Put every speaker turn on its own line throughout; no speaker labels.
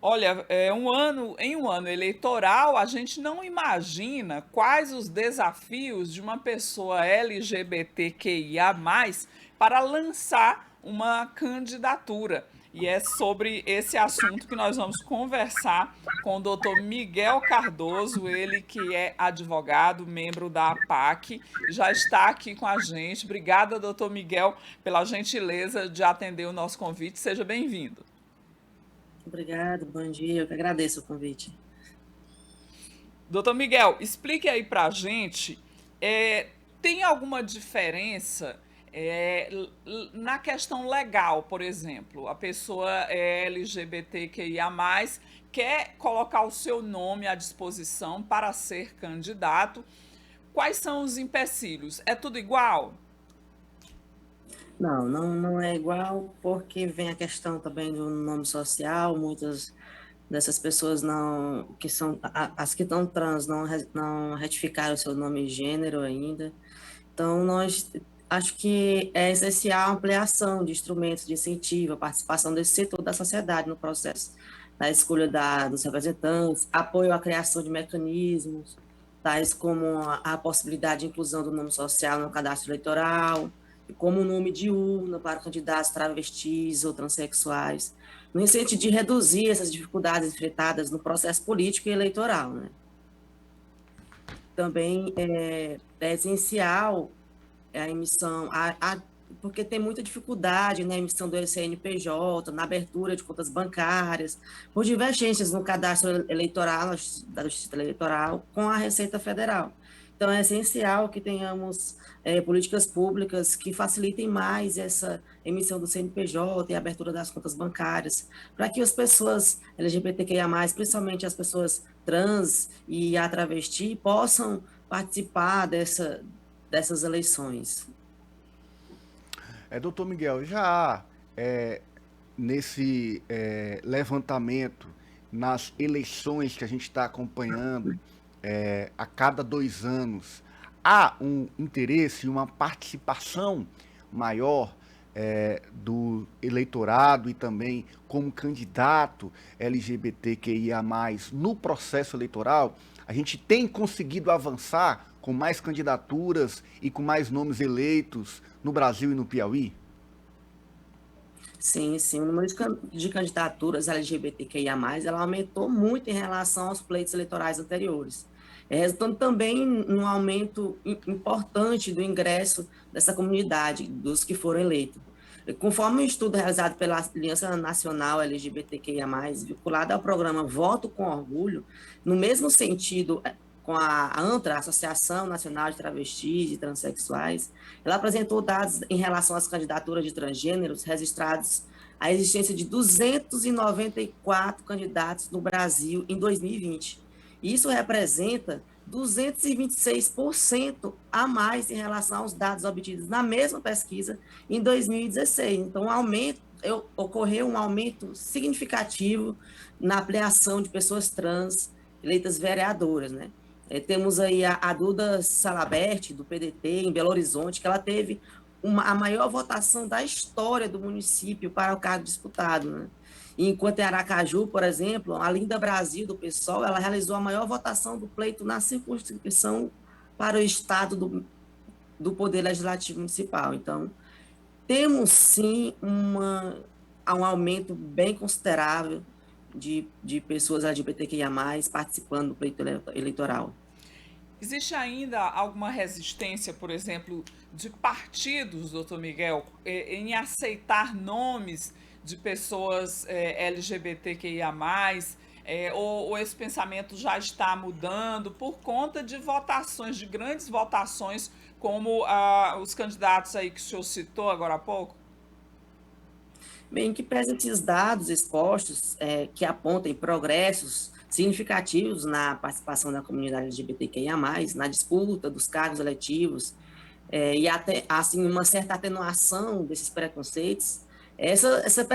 Olha, em um ano eleitoral, a gente não imagina quais os desafios de uma pessoa LGBTQIA+, para lançar uma candidatura. E é sobre esse assunto que nós vamos conversar com o doutor Miguel Cardoso, ele que é advogado, membro da APAC, já está aqui com a gente. Obrigada, doutor Miguel, pela gentileza de atender o nosso convite. Seja bem-vindo.
Obrigado, bom dia. Eu que agradeço o convite.
Doutor Miguel, explique aí pra gente, tem alguma diferença na questão legal, por exemplo? A pessoa é LGBTQIA+, quer colocar o seu nome à disposição para ser candidato. Quais são os empecilhos? É tudo igual?
Não é igual, porque vem a questão também do nome social. Muitas dessas pessoas não, que são, as que estão trans, não retificaram o seu nome e gênero ainda. Então, acho que é essencial a ampliação de instrumentos de incentivo, a participação desse setor da sociedade no processo da escolha dos representantes, apoio à criação de mecanismos, tais como a possibilidade de inclusão do nome social no cadastro eleitoral, e como o nome de urna para candidatos travestis ou transexuais, no sentido de reduzir essas dificuldades enfrentadas no processo político e eleitoral, né? Também é essencial a emissão, porque tem muita dificuldade na emissão do CNPJ, na abertura de contas bancárias, por divergências no cadastro eleitoral, da Justiça Eleitoral, com a Receita Federal. Então, é essencial que tenhamos políticas públicas que facilitem mais essa emissão do CNPJ e a abertura das contas bancárias, para que as pessoas LGBTQIA+, principalmente as pessoas trans e a travesti, possam participar dessas eleições.
Doutor Miguel, já nesse levantamento, nas eleições que a gente está acompanhando a cada 2 anos, há um interesse, uma participação maior do eleitorado e também como candidato LGBTQIA+, no processo eleitoral? A gente tem conseguido avançar com mais candidaturas e com mais nomes eleitos no Brasil e no Piauí?
Sim, sim, o número de candidaturas LGBTQIA+, ela aumentou muito em relação aos pleitos eleitorais anteriores, resultando também num aumento importante do ingresso dessa comunidade, dos que foram eleitos. Conforme um estudo realizado pela Aliança Nacional LGBTQIA+, vinculado ao programa Voto com Orgulho, no mesmo sentido com a ANTRA, Associação Nacional de Travestis e Transsexuais, ela apresentou dados em relação às candidaturas de transgêneros registrados a existência de 294 candidatos no Brasil em 2020. Isso representa 226% a mais em relação aos dados obtidos na mesma pesquisa em 2016. Então, ocorreu um aumento significativo na ampliação de pessoas trans eleitas vereadoras, né? Temos aí a Duda Salabert, do PDT, em Belo Horizonte, que ela teve a maior votação da história do município para o cargo disputado, né? Enquanto em Aracaju, por exemplo, a Linda Brasil, do PSOL, ela realizou a maior votação do pleito na circunscrição para o estado do Poder Legislativo Municipal. Então, temos sim um aumento bem considerável de pessoas LGBTQIA+, participando do pleito eleitoral.
Existe ainda alguma resistência, por exemplo, de partidos, doutor Miguel, em aceitar nomes de pessoas LGBTQIA+, ou esse pensamento já está mudando por conta de votações, de grandes votações, como os candidatos aí que o senhor citou agora há pouco?
Bem, que pese esses dados expostos, que apontem progressos significativos na participação da comunidade LGBTQIA+, na disputa dos cargos eletivos, e até, assim, uma certa atenuação desses preconceitos, essa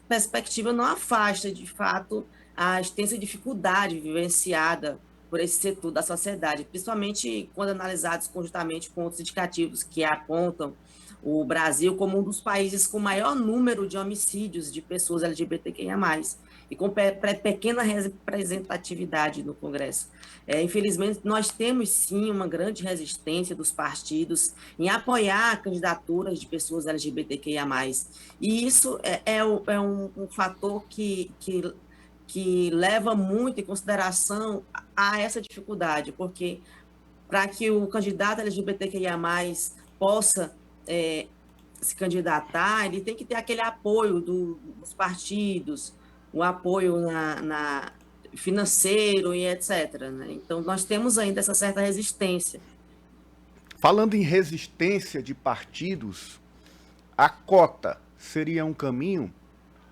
perspectiva não afasta, de fato, a extensa dificuldade vivenciada por esse setor da sociedade, principalmente quando analisados conjuntamente com outros indicativos que apontam o Brasil como um dos países com maior número de homicídios de pessoas LGBTQIA+, e com pequena representatividade no Congresso. Infelizmente, nós temos sim uma grande resistência dos partidos em apoiar candidaturas de pessoas LGBTQIA+, e isso um fator que leva muito em consideração a essa dificuldade, porque para que o candidato LGBTQIA+, possa se candidatar, ele tem que ter aquele apoio dos partidos, o apoio financeiro e etc. Né? Então, nós temos ainda essa certa resistência.
Falando em resistência de partidos, a cota seria um caminho?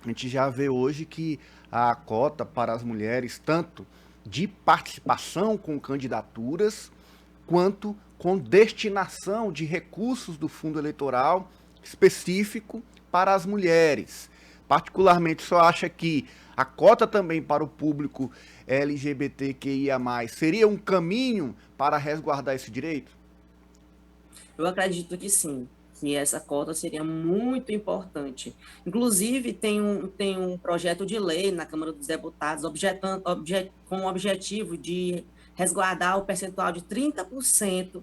A gente já vê hoje que a cota para as mulheres, tanto de participação com candidaturas, quanto com destinação de recursos do fundo eleitoral específico para as mulheres. Particularmente, só acha que a cota também para o público LGBTQIA+, seria um caminho para resguardar esse direito?
Eu acredito que sim, que essa cota seria muito importante. Inclusive, tem um projeto de lei na Câmara dos Deputados com o objetivo de resguardar o percentual de 30%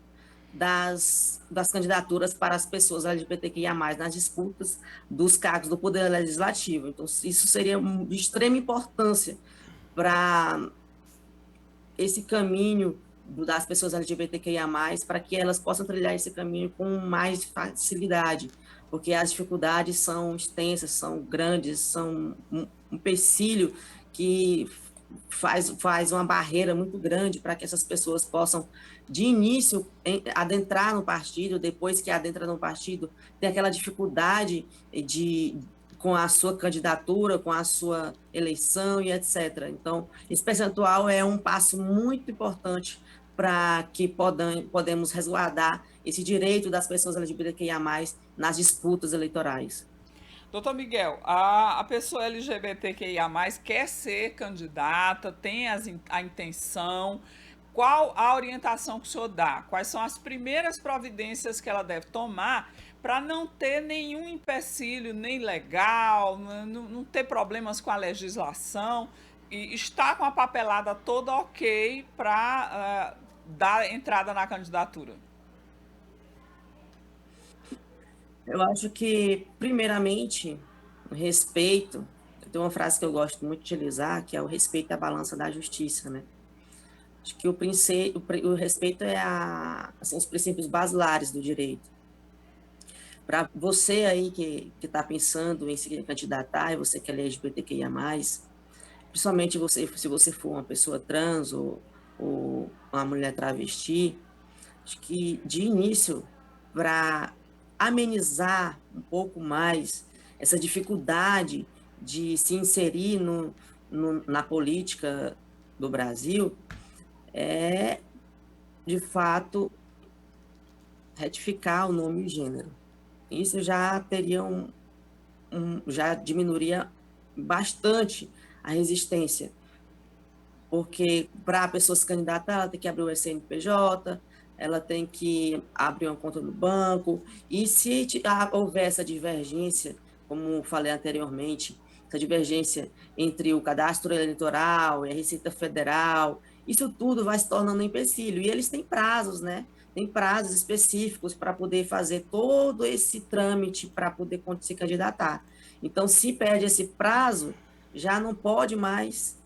das candidaturas para as pessoas LGBTQIA+, nas disputas dos cargos do Poder Legislativo. Então, isso seria de extrema importância para esse caminho das pessoas LGBTQIA+, para que elas possam trilhar esse caminho com mais facilidade, porque as dificuldades são extensas, são grandes, são um empecilho que faz uma barreira muito grande para que essas pessoas possam, de início, adentrar no partido, depois que adentra no partido, tem aquela dificuldade com a sua candidatura, com a sua eleição e etc. Então, esse percentual é um passo muito importante para que podemos resguardar esse direito das pessoas LGBTQIA+, nas disputas eleitorais.
Doutor Miguel, a pessoa LGBTQIA+, quer ser candidata, tem a intenção. Qual a orientação que o senhor dá? Quais são as primeiras providências que ela deve tomar para não ter nenhum empecilho, nem legal, não ter problemas com a legislação e estar com a papelada toda ok para dar entrada na candidatura?
Eu acho que, primeiramente, o respeito, tem uma frase que eu gosto muito de utilizar, que é o respeito à balança da justiça, né? Acho que o respeito é os princípios basilares do direito. Para você aí que está pensando em se candidatar, e você que é LGBTQIA+, principalmente se você for uma pessoa trans ou uma mulher travesti, acho que, de início, para amenizar um pouco mais essa dificuldade de se inserir na política do Brasil, de fato, retificar o nome e gênero. Isso já teria já diminuiria bastante a resistência, porque para a pessoa se candidatar, ela tem que abrir o CNPJ, ela tem que abrir uma conta no banco, e se houver essa divergência, como falei anteriormente, essa divergência entre o cadastro eleitoral e a Receita Federal, isso tudo vai se tornando um empecilho, e eles têm prazos, né? Tem prazos específicos para poder fazer todo esse trâmite para poder se candidatar. Então, se perde esse prazo, já não pode mais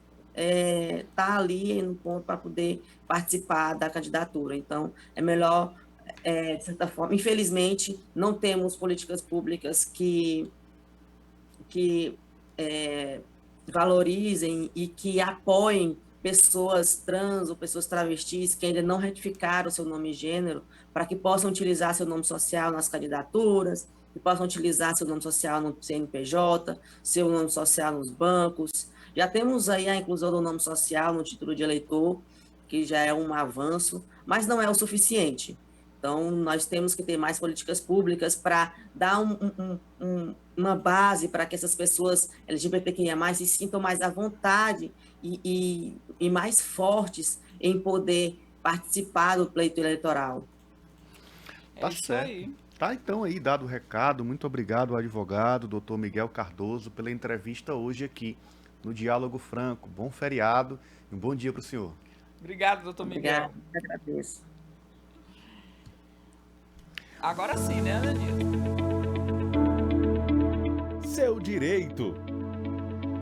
tá ali no ponto para poder participar da candidatura. Então, é melhor, de certa forma, infelizmente, não temos políticas públicas que valorizem e que apoiem pessoas trans ou pessoas travestis que ainda não retificaram o seu nome e gênero, para que possam utilizar seu nome social nas candidaturas, que possam utilizar seu nome social no CNPJ, seu nome social nos bancos. Já temos aí a inclusão do nome social no título de eleitor, que já é um avanço, mas não é o suficiente. Então, nós temos que ter mais políticas públicas para dar uma base para que essas pessoas LGBTQIA+, se sintam mais à vontade e mais fortes em poder participar do pleito eleitoral.
É isso aí.
Tá, então aí, dado o recado, muito obrigado ao advogado, doutor Miguel Cardoso, pela entrevista hoje aqui no Diálogo Franco. Bom feriado e um bom dia para o senhor.
Obrigado, doutor Miguel.
Obrigada, agradeço.
Agora sim, né, Danilo?
Seu direito.